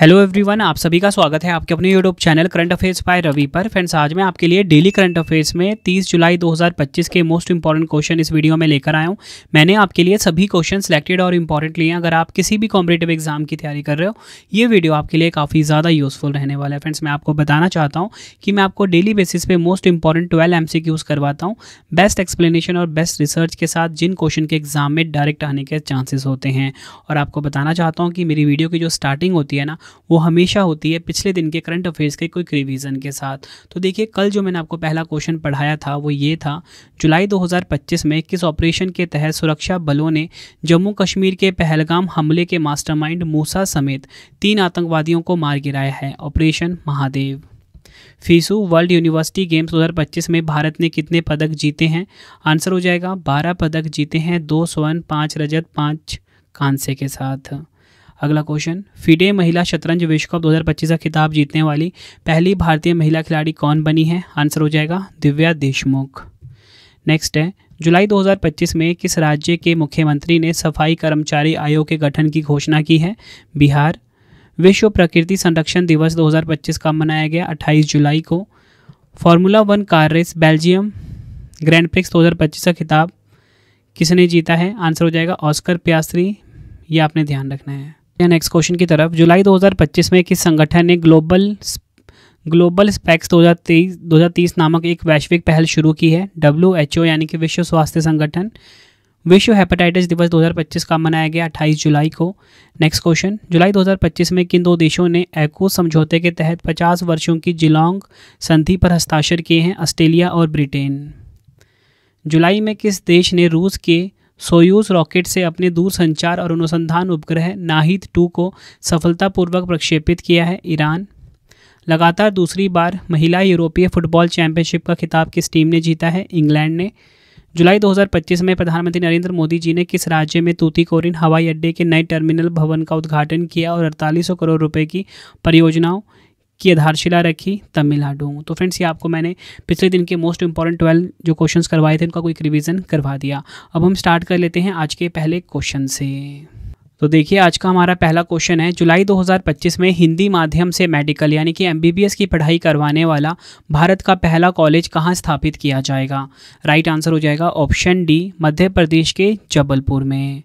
Hello everyone, आप सभी का स्वागत है आपके अपने YouTube channel current affairs by Ravi पर। फ्रेंड्स, आज मैं आपके लिए डेली करंट अफेयर्स में 30 जुलाई 2025 के मोस्ट इंपॉर्टेंट क्वेश्चन इस वीडियो में लेकर आया हूं। मैंने आपके लिए सभी क्वेश्चन सिलेक्टेड और इंपॉर्टेंट लिए हैं। अगर आप किसी भी कॉम्पिटिटिव एग्जाम की तैयारी कर रहे हो, ये वीडियो आपके लिए काफ़ी ज़्यादा यूजफुल रहने वाला है। फ्रेंड्स, मैं आपको बताना चाहता हूँ कि मैं आपको डेली बेसिस पे मोस्ट इंपॉर्टेंट 12 MCQs करवाता हूँ, बेस्ट एक्सप्लेनेशन और बेस्ट रिसर्च के साथ, जिन क्वेश्चन के एग्जाम में डायरेक्ट आने के चांसेस होते हैं। और आपको बताना चाहता हूँ कि मेरी वीडियो की जो स्टार्टिंग होती है ना, वो हमेशा होती है पिछले दिन के करंट अफेयर्स के क्विक रिवीजन के साथ। तो देखिए, कल जो मैंने आपको पहला क्वेश्चन पढ़ाया था वो ये था, जुलाई 2025 में किस ऑपरेशन के तहत सुरक्षा बलों ने जम्मू कश्मीर के पहलगाम हमले के मास्टरमाइंड मूसा समेत 3 आतंकवादियों को मार गिराया है? Operation Mahadev. FISU world university games 2025 में भारत ने कितने पदक जीते हैं? आंसर हो जाएगा 12 पदक जीते हैं, 2 स्वर्ण, 5 रजत, 5 कांस्य के साथ। अगला क्वेश्चन, फीडे महिला शतरंज विश्व कप 2025 का खिताब जीतने वाली पहली भारतीय महिला खिलाड़ी कौन बनी है? आंसर हो जाएगा दिव्या देशमुख। नेक्स्ट है, जुलाई 2025 में किस राज्य के मुख्यमंत्री ने सफाई कर्मचारी आयोग के गठन की घोषणा की है? बिहार। विश्व प्रकृति संरक्षण दिवस 2025 का मनाया गया 28 जुलाई को। Formula 1 car race Belgium Grand Prix 2025 का खिताब किसने जीता है? आंसर हो जाएगा ऑस्कर पियास्त्री। ये आपने ध्यान रखना है। नेक्स्ट क्वेश्चन की तरफ, जुलाई 2025 में किस संगठन ने ग्लोबल स्पेक्स 2030 नामक एक वैश्विक पहल शुरू की है? WHO यानी कि विश्व स्वास्थ्य संगठन। विश्व हेपेटाइटिस दिवस 2025 का मनाया गया 28 जुलाई को। नेक्स्ट क्वेश्चन, जुलाई 2025 में किन दो देशों ने ECO समझौते के तहत 50 वर्षों की जिलोंग संधि पर हस्ताक्षर किए हैं? ऑस्ट्रेलिया और ब्रिटेन। जुलाई में किस देश ने रूस के सोयूज रॉकेट से अपने दूरसंचार और अनुसंधान उपग्रह नाहिद 2 को सफलतापूर्वक प्रक्षेपित किया है? ईरान। लगातार दूसरी बार महिला यूरोपीय फुटबॉल चैंपियनशिप का खिताब किस टीम ने जीता है? इंग्लैंड ने। जुलाई 2025 में प्रधानमंत्री नरेंद्र मोदी जी ने किस राज्य में तूतीकोरिन हवाई अड्डे के नए टर्मिनल भवन का उद्घाटन किया और 4800 करोड़ रुपए की परियोजनाओं की आधारशिला रखी? तमिलनाडु। तो फ्रेंड्स, ये आपको मैंने पिछले दिन के मोस्ट इंपॉर्टेंट 12 जो क्वेश्चंस करवाए थे उनका क्विक रिवीजन करवा दिया। अब हम स्टार्ट कर लेते हैं आज के पहले क्वेश्चन से। तो देखिए, आज का हमारा पहला क्वेश्चन है, जुलाई 2025 में हिंदी माध्यम से मेडिकल यानी कि MBBS की पढ़ाई करवाने वाला भारत का पहला कॉलेज कहाँ स्थापित किया जाएगा? राइट आंसर हो जाएगा ऑप्शन डी, मध्य प्रदेश के जबलपुर में।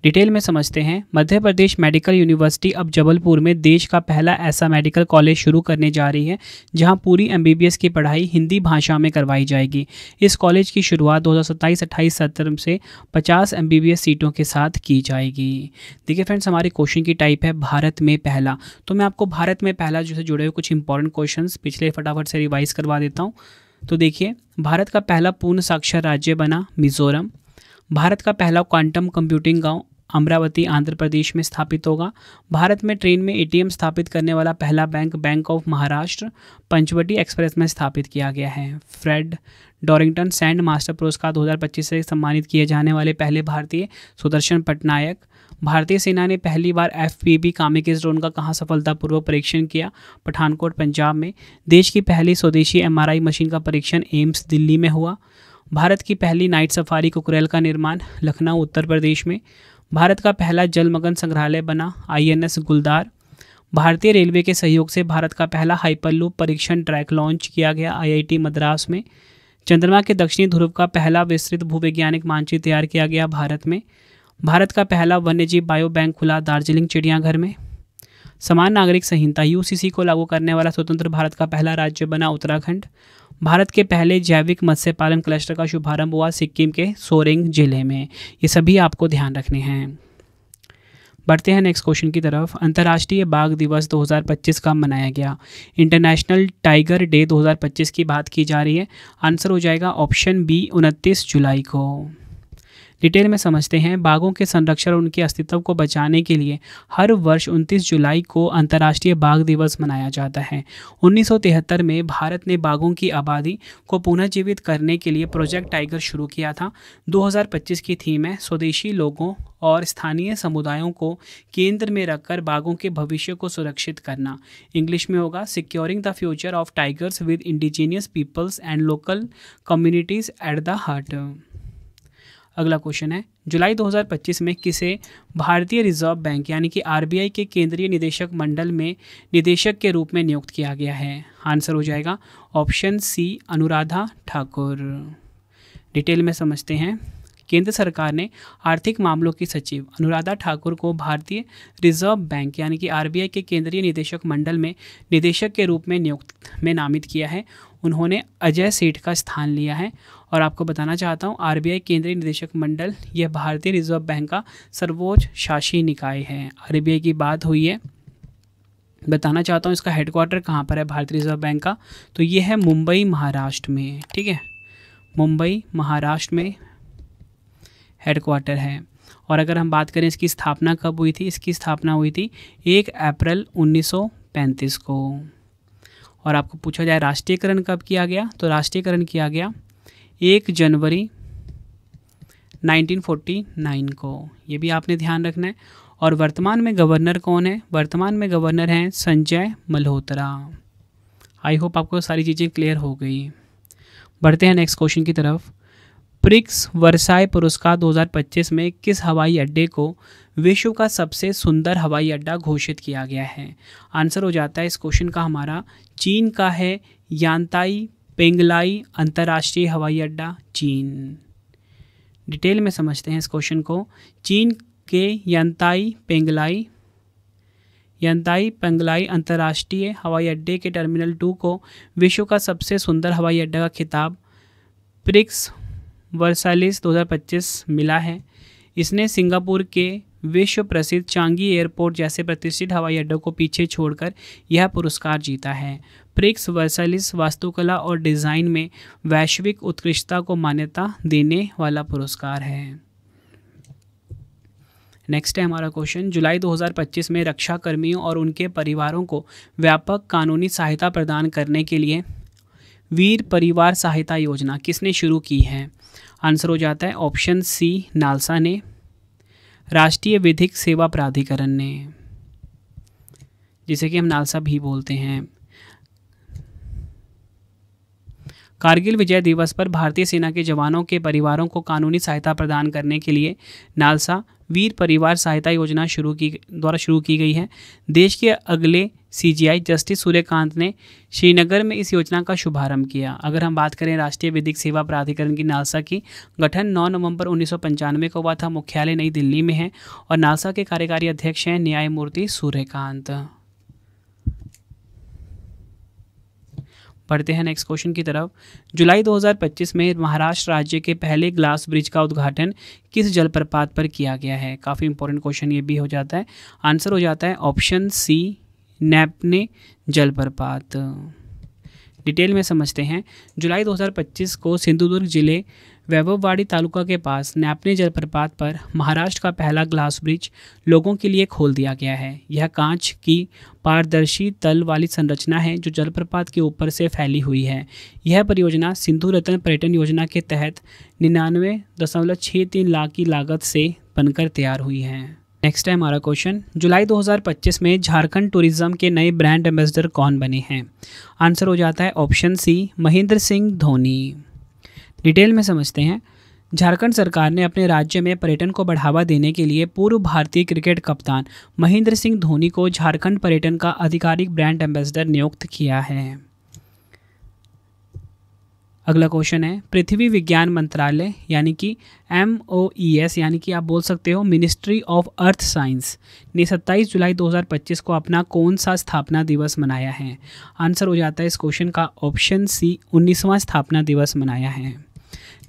डिटेल में समझते हैं। मध्य प्रदेश मेडिकल यूनिवर्सिटी अब जबलपुर में देश का पहला ऐसा मेडिकल कॉलेज शुरू करने जा रही है जहां पूरी MBBS की पढ़ाई हिंदी भाषा में करवाई जाएगी। इस कॉलेज की शुरुआत 2027-28 सत्र से 50 MBBS सीटों के साथ की जाएगी। देखिए फ्रेंड्स, हमारे क्वेश्चन की टाइप है भारत में पहला। तो मैं आपको भारत में पहला जो से जुड़े हुए कुछ इंपॉर्टेंट क्वेश्चन पिछले फटाफट से रिवाइज करवा देता हूँ। तो देखिए, भारत का पहला पूर्ण साक्षर राज्य बना मिजोरम। भारत का पहला क्वांटम कंप्यूटिंग गांव अमरावती आंध्र प्रदेश में स्थापित होगा। भारत में ट्रेन में ATM स्थापित करने वाला पहला bank bank of Maharashtra Panchvati express में स्थापित किया गया है। फ्रेड डॉरिंगटन सैंड मास्टर पुरस्कार 2025 से सम्मानित किए जाने वाले पहले भारतीय सुदर्शन पटनायक। भारतीय सेना ने पहली बार FPV कामिकेज ड्रोन का कहाँ सफलतापूर्वक परीक्षण किया? पठानकोट पंजाब में। देश की पहली स्वदेशी MRI मशीन का परीक्षण एम्स दिल्ली में हुआ। भारत की पहली नाइट सफारी कुकरेल का निर्माण लखनऊ उत्तर प्रदेश में। भारत का पहला जलमग्न संग्रहालय बना INS गुलदार। भारतीय रेलवे के सहयोग से भारत का पहला हाइपरलूप परीक्षण ट्रैक लॉन्च किया गया IIT मद्रास में। चंद्रमा के दक्षिणी ध्रुव का पहला विस्तृत भूवैज्ञानिक मानचित्र तैयार किया गया भारत में। भारत का पहला वन्यजीव बायो बैंक खुला दार्जिलिंग चिड़ियाघर में। समान नागरिक संहिता UCC को लागू करने वाला स्वतंत्र भारत का पहला राज्य बना उत्तराखंड। भारत के पहले जैविक मत्स्य पालन क्लस्टर का शुभारंभ हुआ सिक्किम के सोरेंग जिले में। ये सभी आपको ध्यान रखने हैं। बढ़ते हैं नेक्स्ट क्वेश्चन की तरफ। अंतर्राष्ट्रीय बाघ दिवस 2025 का मनाया गया। इंटरनेशनल टाइगर डे 2025 की बात की जा रही है। आंसर हो जाएगा ऑप्शन बी, 29 जुलाई को। डिटेल में समझते हैं। बाघों के संरक्षण और उनके अस्तित्व को बचाने के लिए हर वर्ष 29 जुलाई को अंतर्राष्ट्रीय बाघ दिवस मनाया जाता है। 1973 में भारत ने बाघों की आबादी को पुनर्जीवित करने के लिए प्रोजेक्ट टाइगर शुरू किया था। 2025 की थीम है स्वदेशी लोगों और स्थानीय समुदायों को केंद्र में रखकर बाघों के भविष्य को सुरक्षित करना। इंग्लिश में होगा securing the future of tigers with indigenous peoples and local communities at the heart. अगला क्वेश्चन है, जुलाई 2025 में किसे भारतीय रिजर्व बैंक यानी कि आरबीआई के केंद्रीय निदेशक मंडल में निदेशक के रूप में नियुक्त किया गया है? आंसर हो जाएगा option C, Anuradha Thakur. Detail में समझते हैं। केंद्र सरकार ने आर्थिक मामलों की सचिव अनुराधा ठाकुर को भारतीय रिजर्व बैंक यानी कि आरबीआई के केंद्रीय निदेशक मंडल में निदेशक के रूप में नामित किया है। उन्होंने अजय सेठ का स्थान लिया है। और आपको बताना चाहता हूँ, आरबीआई केंद्रीय निदेशक मंडल यह भारतीय रिजर्व बैंक का सर्वोच्च शासी निकाय है। आरबीआई की बात हुई है, बताना चाहता हूँ इसका हेडक्वार्टर कहाँ पर है भारतीय रिजर्व बैंक का, तो ये है मुंबई महाराष्ट्र में। ठीक है, मुंबई महाराष्ट्र में हेडक्वार्टर है। और अगर हम बात करें इसकी स्थापना कब हुई थी, इसकी स्थापना हुई थी 1 अप्रैल 1935 को। और आपको पूछा जाए राष्ट्रीयकरण कब किया गया, तो राष्ट्रीयकरण किया गया 1 जनवरी 1949 को। ये भी आपने ध्यान रखना है। और वर्तमान में गवर्नर कौन है? वर्तमान में गवर्नर हैं संजय मल्होत्रा। आई होप आपको सारी चीज़ें क्लियर हो गई। बढ़ते हैं नेक्स्ट क्वेश्चन की तरफ। प्रिक्स वर्साई पुरस्कार 2025 में किस हवाई अड्डे को विश्व का सबसे सुंदर हवाई अड्डा घोषित किया गया है? आंसर हो जाता है इस क्वेश्चन का हमारा चीन का है यांताई पेंगलाई अंतर्राष्ट्रीय हवाई अड्डा, चीन। डिटेल में समझते हैं इस क्वेश्चन को। चीन के यांताई पेंगलाई अंतर्राष्ट्रीय हवाई अड्डे के टर्मिनल 2 को विश्व का सबसे सुंदर हवाई अड्डा का खिताब प्रिक्स वर्साइलिस 2025 मिला है। इसने सिंगापुर के विश्व प्रसिद्ध चांगी एयरपोर्ट जैसे प्रतिष्ठित हवाई अड्डों को पीछे छोड़कर यह पुरस्कार जीता है। प्रिक्स वर्साइलिस वास्तुकला और डिज़ाइन में वैश्विक उत्कृष्टता को मान्यता देने वाला पुरस्कार है। नेक्स्ट है हमारा क्वेश्चन, जुलाई 2025 में रक्षा कर्मियों और उनके परिवारों को व्यापक कानूनी सहायता प्रदान करने के लिए वीर परिवार सहायता योजना किसने शुरू की है? आंसर हो जाता है ऑप्शन सी, नालसा ने, राष्ट्रीय विधिक सेवा प्राधिकरण ने, जिसे कि हम नालसा भी बोलते हैं। कारगिल विजय दिवस पर भारतीय सेना के जवानों के परिवारों को कानूनी सहायता प्रदान करने के लिए नालसा वीर परिवार सहायता योजना द्वारा शुरू की गई है। देश के अगले सीजीआई जस्टिस सूर्यकांत ने श्रीनगर में इस योजना का शुभारंभ किया। अगर हम बात करें राष्ट्रीय विधिक सेवा प्राधिकरण की, नालसा की गठन 9 नवंबर 1995 को हुआ था। मुख्यालय नई दिल्ली में है और नालसा के कार्यकारी अध्यक्ष हैं न्यायमूर्ति सूर्यकांत। बढ़ते हैं नेक्स्ट क्वेश्चन की तरफ। जुलाई 2025 में महाराष्ट्र राज्य के पहले ग्लास ब्रिज का उद्घाटन किस जलप्रपात पर किया गया है? काफ़ी इंपॉर्टेंट क्वेश्चन ये भी हो जाता है। आंसर हो जाता है ऑप्शन सी, नैपने जलप्रपात। डिटेल में समझते हैं। जुलाई 2025 को सिंधुदुर्ग जिले वैभववाड़ी तालुका के पास नैपने जलप्रपात पर महाराष्ट्र का पहला ग्लास ब्रिज लोगों के लिए खोल दिया गया है। यह कांच की पारदर्शी तल वाली संरचना है जो जलप्रपात के ऊपर से फैली हुई है। यह परियोजना सिंधु रत्न पर्यटन योजना के तहत 99.63 लाख की लागत से बनकर तैयार हुई है। नेक्स्ट है हमारा क्वेश्चन, जुलाई 2025 में झारखंड टूरिज्म के नए ब्रांड एम्बेसडर कौन बने हैं? आंसर हो जाता है option C, Mahendra Singh Dhoni. Detail में समझते हैं। झारखंड सरकार ने अपने राज्य में पर्यटन को बढ़ावा देने के लिए पूर्व भारतीय क्रिकेट कप्तान महेंद्र सिंह धोनी को झारखंड पर्यटन का आधिकारिक ब्रांड एम्बेसडर नियुक्त किया है। अगला क्वेश्चन है, पृथ्वी विज्ञान मंत्रालय यानी कि MOES यानी कि आप बोल सकते हो मिनिस्ट्री ऑफ अर्थ साइंस ने 27 जुलाई 2025 को अपना कौन सा स्थापना दिवस मनाया है? आंसर हो जाता है इस क्वेश्चन का ऑप्शन सी, 19वां स्थापना दिवस मनाया है।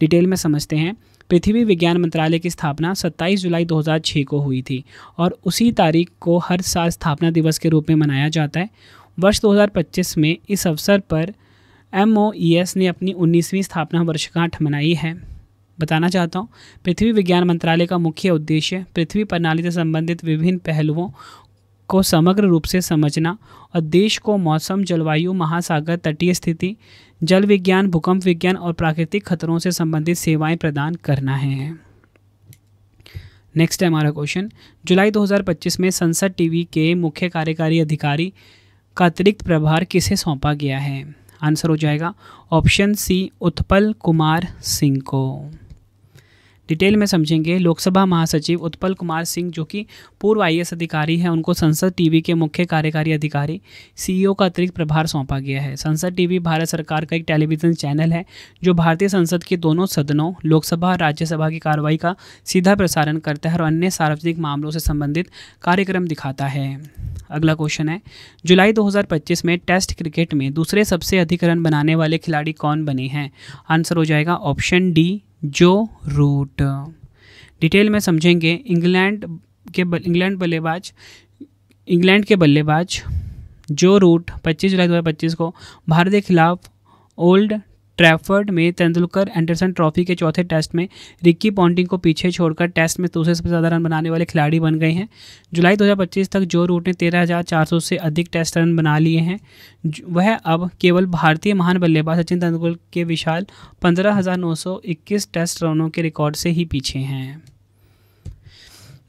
डिटेल में समझते हैं। पृथ्वी विज्ञान मंत्रालय की स्थापना 27 जुलाई 2006 को हुई थी और उसी तारीख को हर साल स्थापना दिवस के रूप में मनाया जाता है। वर्ष 2025 में इस अवसर पर MOES ने अपनी 19वीं स्थापना वर्षगांठ मनाई है। बताना चाहता हूँ, पृथ्वी विज्ञान मंत्रालय का मुख्य उद्देश्य पृथ्वी प्रणाली से संबंधित विभिन्न पहलुओं को समग्र रूप से समझना और देश को मौसम, जलवायु, महासागर, तटीय स्थिति, जल विज्ञान, भूकंप विज्ञान और प्राकृतिक खतरों से संबंधित सेवाएं प्रदान करना है। नेक्स्ट है हमारा क्वेश्चन, जुलाई 2025 में संसद टीवी के मुख्य कार्यकारी अधिकारी का अतिरिक्त प्रभार किसे सौंपा गया है? आंसर हो जाएगा ऑप्शन सी, उत्पल कुमार सिंह को। डिटेल में समझेंगे। लोकसभा महासचिव उत्पल कुमार सिंह जो कि पूर्व IAS अधिकारी हैं, उनको संसद टीवी के मुख्य कार्यकारी अधिकारी CEO का अतिरिक्त प्रभार सौंपा गया है। संसद टीवी भारत सरकार का एक टेलीविज़न चैनल है जो भारतीय संसद के दोनों सदनों लोकसभा और राज्यसभा की कार्रवाई का सीधा प्रसारण करता है और अन्य सार्वजनिक मामलों से संबंधित कार्यक्रम दिखाता है। अगला क्वेश्चन है, जुलाई 2025 में टेस्ट क्रिकेट में दूसरे सबसे अधिक रन बनाने वाले खिलाड़ी कौन बने हैं? आंसर हो जाएगा ऑप्शन डी, जो रूट। डिटेल में समझेंगे। इंग्लैंड के बल्लेबाज जो रूट 25 जुलाई 2025 को भारत के खिलाफ ओल्ड ट्रैफर्ड में तेंदुलकर एंडरसन ट्रॉफी के चौथे टेस्ट में रिकी पॉन्टिंग को पीछे छोड़कर टेस्ट में दूसरे सबसे ज़्यादा रन बनाने वाले खिलाड़ी बन गए हैं। जुलाई 2025 तक जो रूट ने 13,400 से अधिक टेस्ट रन बना लिए हैं। वह अब केवल भारतीय महान बल्लेबाज सचिन तेंदुलकर के विशाल 15,921 टेस्ट रनों के रिकॉर्ड से ही पीछे हैं।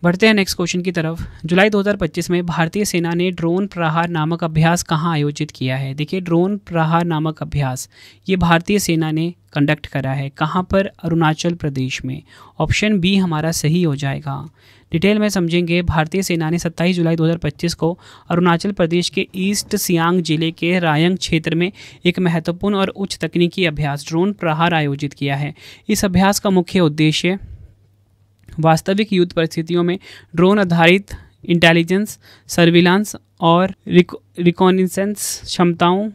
बढ़ते हैं नेक्स्ट क्वेश्चन की तरफ। जुलाई 2025 में भारतीय सेना ने ड्रोन प्रहार नामक अभ्यास कहाँ आयोजित किया है? देखिए, ड्रोन प्रहार नामक अभ्यास ये भारतीय सेना ने कंडक्ट करा है। कहाँ पर? अरुणाचल प्रदेश में। ऑप्शन बी हमारा सही हो जाएगा। डिटेल में समझेंगे। भारतीय सेना ने 27 जुलाई 2025 को अरुणाचल प्रदेश के ईस्ट सियांग जिले के रायंग क्षेत्र में एक महत्वपूर्ण और उच्च तकनीकी अभ्यास ड्रोन प्रहार आयोजित किया है। इस अभ्यास का मुख्य उद्देश्य वास्तविक युद्ध परिस्थितियों में ड्रोन आधारित इंटेलिजेंस, सर्विलांस और रिकॉनिसेंस क्षमताओं,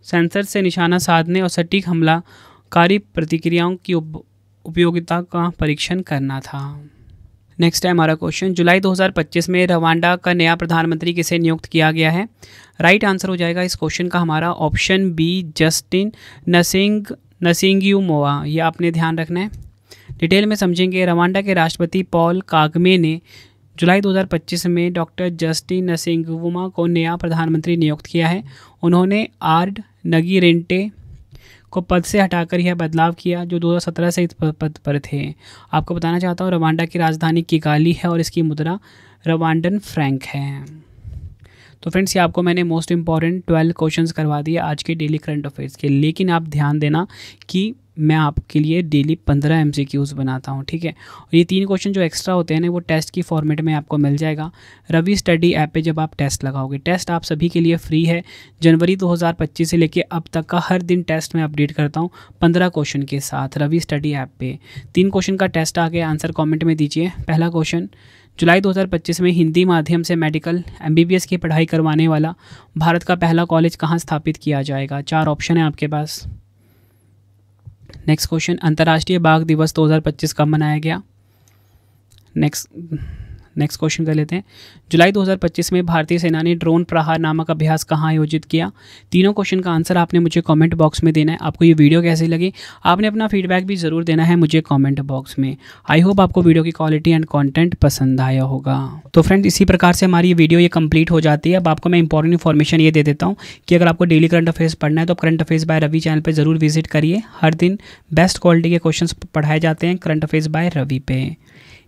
सेंसर से निशाना साधने और सटीक हमलाकारी प्रतिक्रियाओं की उपयोगिता का परीक्षण करना था। नेक्स्ट है हमारा क्वेश्चन, जुलाई 2025 में रवांडा का नया प्रधानमंत्री किसे नियुक्त किया गया है? राइट आंसर हो जाएगा इस क्वेश्चन का हमारा ऑप्शन बी, जस्टिन नसिंग्युमोआ। ये आपने ध्यान रखना है। डिटेल में समझेंगे। रवांडा के राष्ट्रपति पॉल कागमे ने जुलाई 2025 में डॉक्टर जस्टिन नसिंग्युमोआ को नया प्रधानमंत्री नियुक्त किया है। उन्होंने आर्ड नगीरेंटे को पद से हटाकर यह बदलाव किया जो 2017 से इस पद पर थे। आपको बताना चाहता हूँ, रवांडा की राजधानी किगाली है और इसकी मुद्रा रवांडन फ्रैंक है। तो फ्रेंड्स, ये आपको मैंने मोस्ट इंपॉर्टेंट 12 क्वेश्चंस करवा दिए आज के डेली करंट अफेयर्स के। लेकिन आप ध्यान देना कि मैं आपके लिए डेली 15 MCQs बनाता हूँ, ठीक है। और ये 3 क्वेश्चन जो एक्स्ट्रा होते हैं ना, वो टेस्ट की फॉर्मेट में आपको मिल जाएगा रवि स्टडी ऐप पे जब आप टेस्ट लगाओगे। टेस्ट आप सभी के लिए फ्री है। जनवरी 2025 से लेके अब तक का हर दिन टेस्ट मैं अपडेट करता हूँ 15 क्वेश्चन के साथ रवि स्टडी ऐप पे। 3 क्वेश्चन का टेस्ट आ गया, आंसर कॉमेंट में दीजिए। पहला क्वेश्चन, जुलाई 2025 में हिंदी माध्यम से मेडिकल MBBS की पढ़ाई करवाने वाला भारत का पहला कॉलेज कहाँ स्थापित किया जाएगा? 4 ऑप्शन है आपके पास। नेक्स्ट क्वेश्चन, अंतर्राष्ट्रीय बाघ दिवस 2025 कब मनाया गया? नेक्स्ट क्वेश्चन कर लेते हैं। जुलाई 2025 में भारतीय सेना ने ड्रोन प्रहार नामक अभ्यास कहाँ आयोजित किया? तीनों क्वेश्चन का आंसर आपने मुझे कमेंट बॉक्स में देना है। आपको ये वीडियो कैसी लगी आपने अपना फीडबैक भी ज़रूर देना है मुझे कमेंट बॉक्स में। आई होप आपको वीडियो की क्वालिटी एंड कंटेंट पसंद आया होगा। तो फ्रेंड्स, इसी प्रकार से हमारी ये वीडियो ये कंप्लीट हो जाती है। अब आपको मैं इंपॉर्टेंट इन्फॉर्मेशन ये दे देता हूँ कि अगर आपको डेली करंट अफेयर्स पढ़ना है तो current affairs by Ravi channel पर ज़रूर विजिट करिए। हर दिन बेस्ट क्वालिटी के क्वेश्चन पढ़ाए जाते हैं करंट अफेयर्स बाय रवि पे।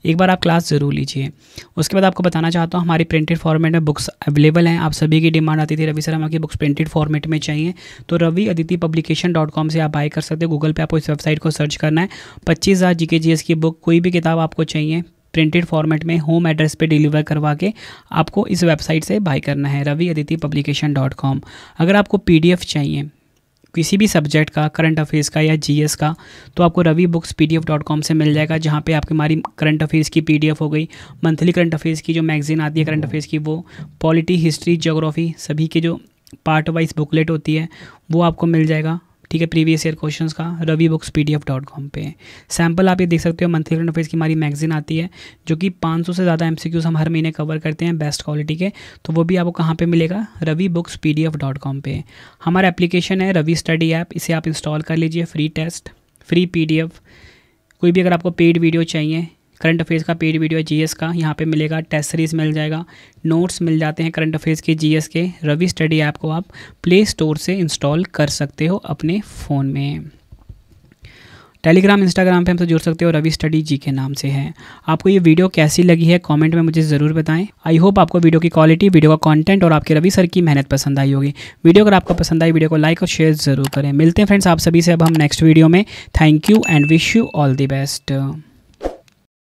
एक बार आप क्लास ज़रूर लीजिए। उसके बाद आपको बताना चाहता हूँ, हमारी प्रिंटेड फॉर्मेट में बुक्स अवेलेबल हैं। आप सभी की डिमांड आती थी रवि सर हमारी बुक्स प्रिंटेड फॉर्मेट में चाहिए, तो raviaditipublication.com से आप बाय कर सकते हो। गूगल पे आपको इस वेबसाइट को सर्च करना है। 25,000 GK GS की बुक, कोई भी किताब आपको चाहिए प्रिंटेड फॉर्मेट में होम एड्रेस पे डिलीवर करवा के आपको इस वेबसाइट से बाय करना है raviaditipublication.com। अगर आपको PDF चाहिए किसी भी सब्जेक्ट का, करंट अफेयर्स का या GS का, तो आपको ravibooks.pdf.com से मिल जाएगा, जहाँ पे आपकी हमारी करंट अफेयर्स की PDF हो गई, मंथली करंट अफेयर्स की जो मैगजीन आती है करंट अफेयर्स की, वो पॉलिटी, हिस्ट्री, ज्योग्राफी सभी के जो पार्ट वाइज बुकलेट होती है वो आपको मिल जाएगा, ठीक है। प्रीवियस ईयर क्वेश्चंस का ravibooks.pdf.com पे सैम्पल आप ये देख सकते हो। मंथली करंट अफेयर्स की हमारी मैगजीन आती है जो कि 500 से ज़्यादा MCQs हम हर महीने कवर करते हैं बेस्ट क्वालिटी के, तो वो भी आपको कहाँ पे मिलेगा? ravibooks.pdf.com पे। हमारा एप्लीकेशन है रवि स्टडी ऐप, इसे आप इंस्टॉल कर लीजिए। फ्री टेस्ट, फ्री PDF, कोई भी अगर आपको पेड वीडियो चाहिए, करंट अफेयर्स का पेड वीडियो GS का यहाँ पे मिलेगा, टेस्ट सीरीज मिल जाएगा, नोट्स मिल जाते हैं करंट अफेयर्स के GS के। रवि स्टडी ऐप को आप प्ले स्टोर से इंस्टॉल कर सकते हो अपने फ़ोन में। टेलीग्राम, इंस्टाग्राम पे हमसे जुड़ सकते हो, रवि स्टडी जी के नाम से है। आपको ये वीडियो कैसी लगी है कमेंट में मुझे ज़रूर बताएं। आई होप आपको वीडियो की क्वालिटी, वीडियो का कंटेंट और आपके रवि सर की मेहनत पसंद आई होगी। वीडियो अगर आपको पसंद आई, वीडियो को लाइक और शेयर ज़रूर करें। मिलते हैं फ्रेंड्स आप सभी से अब हम नेक्स्ट वीडियो में। Thank you and wish you all the best.